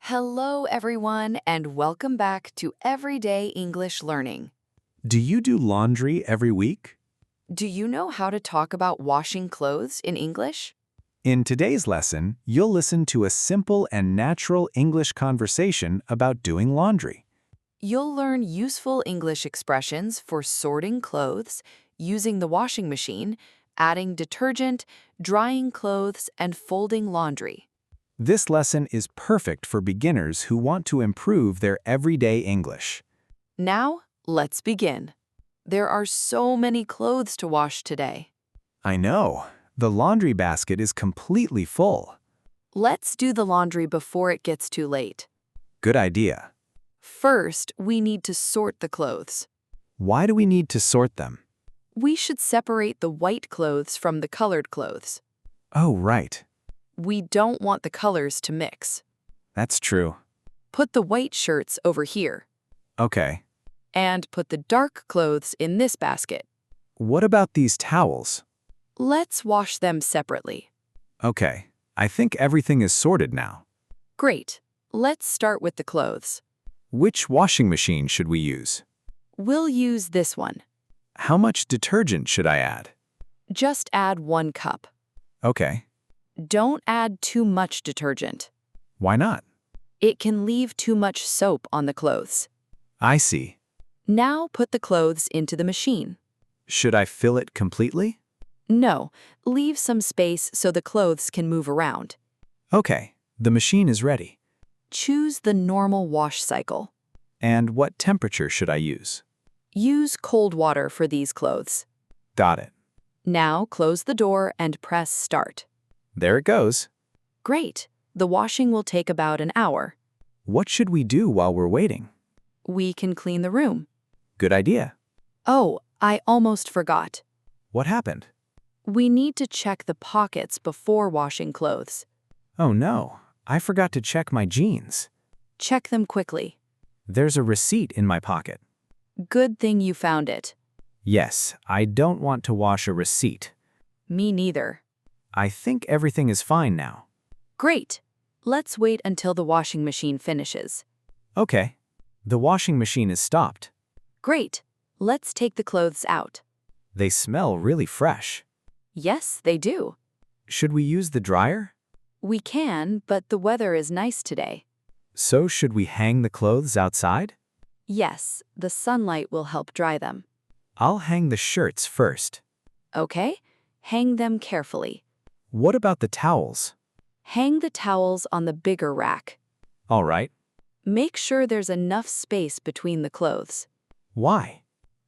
Hello, everyone, and welcome back to Everyday English Learning. Do you do laundry every week? Do you know how to talk about washing clothes in English? In today's lesson, you'll listen to a simple and natural English conversation about doing laundry. You'll learn useful English expressions for sorting clothes, using the washing machine, adding detergent, drying clothes, and folding laundry. This lesson is perfect for beginners who want to improve their everyday English. Now, let's begin. There are so many clothes to wash today. I know, the laundry basket is completely full. Let's do the laundry before it gets too late. Good idea. First, we need to sort the clothes. Why do we need to sort them? We should separate the white clothes from the colored clothes. Oh, right. We don't want the colors to mix. That's true. Put the white shirts over here, Okay. and put the dark clothes in this basket. What about these towels? Let's wash them separately. Okay. I think everything is sorted now. Great. Let's start with the clothes. Which washing machine should we use? We'll use this one. How much detergent should I add? Just add 1 cup. Okay. Don't add too much detergent. Why not? It can leave too much soap on the clothes. I see. Now put the clothes into the machine. Should I fill it completely? No, leave some space so the clothes can move around. Okay. The machine is ready. Choose the normal wash cycle. And what temperature should I use? Use cold water for these clothes. Got it. Now close the door and press start. There it goes. Great. The washing will take about an hour. What should we do while we're waiting? We can clean the room. Good idea. Oh, I almost forgot. What happened? We need to check the pockets before washing clothes. Oh no, I forgot to check my jeans. Check them quickly. There's a receipt in my pocket. Good thing you found it. Yes, I don't want to wash a receipt. Me neither. I think everything is fine now. Great. Let's wait until the washing machine finishes. Okay. The washing machine is stopped. Great. Let's take the clothes out. They smell really fresh. Yes, they do. Should we use the dryer? We can, but the weather is nice today. So should we hang the clothes outside? Yes, the sunlight will help dry them. I'll hang the shirts first. Okay? Hang them carefully. What about the towels? Hang the towels on the bigger rack. All right. Make sure there's enough space between the clothes. Why?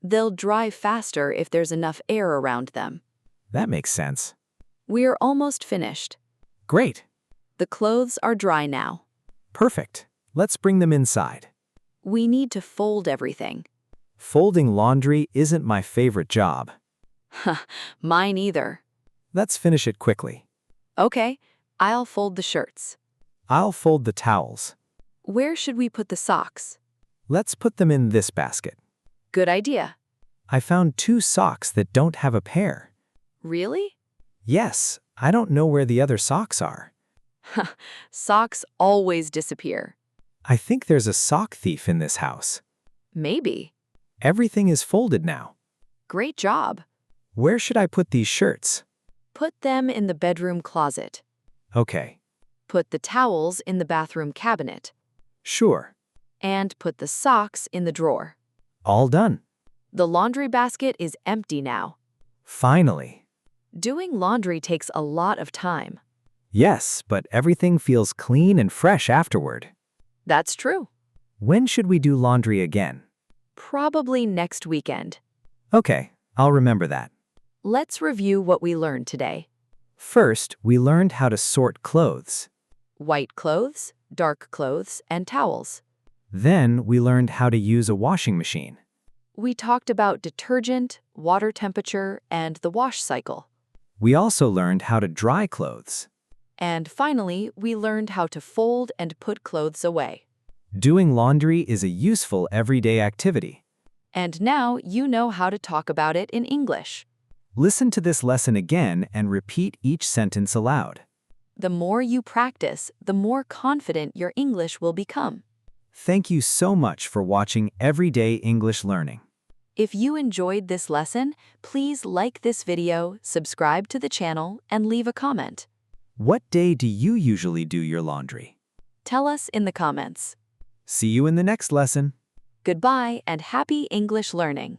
They'll dry faster if there's enough air around them. That makes sense. We're almost finished. Great. The clothes are dry now. Perfect. Let's bring them inside. We need to fold everything. Folding laundry isn't my favorite job. Mine either. Let's finish it quickly. Okay, I'll fold the shirts. I'll fold the towels. Where should we put the socks? Let's put them in this basket. Good idea. I found 2 socks that don't have a pair. Really? Yes, I don't know where the other socks are. Socks always disappear. I think there's a sock thief in this house. Maybe. Everything is folded now. Great job. Where should I put these shirts? Put them in the bedroom closet. Okay. Put the towels in the bathroom cabinet. Sure. And put the socks in the drawer. All done. The laundry basket is empty now. Finally. Doing laundry takes a lot of time. Yes, but everything feels clean and fresh afterward. That's true. When should we do laundry again? Probably next weekend. Okay, I'll remember that. Let's review what we learned today. First, we learned how to sort clothes. White clothes, dark clothes, and towels. Then, we learned how to use a washing machine. We talked about detergent, water temperature, and the wash cycle. We also learned how to dry clothes. And finally, we learned how to fold and put clothes away. Doing laundry is a useful everyday activity. And now you know how to talk about it in English. Listen to this lesson again and repeat each sentence aloud. The more you practice, the more confident your English will become. Thank you so much for watching Everyday English Learning. If you enjoyed this lesson, please like this video, subscribe to the channel, and leave a comment. What day do you usually do your laundry? Tell us in the comments. See you in the next lesson. Goodbye and happy English learning.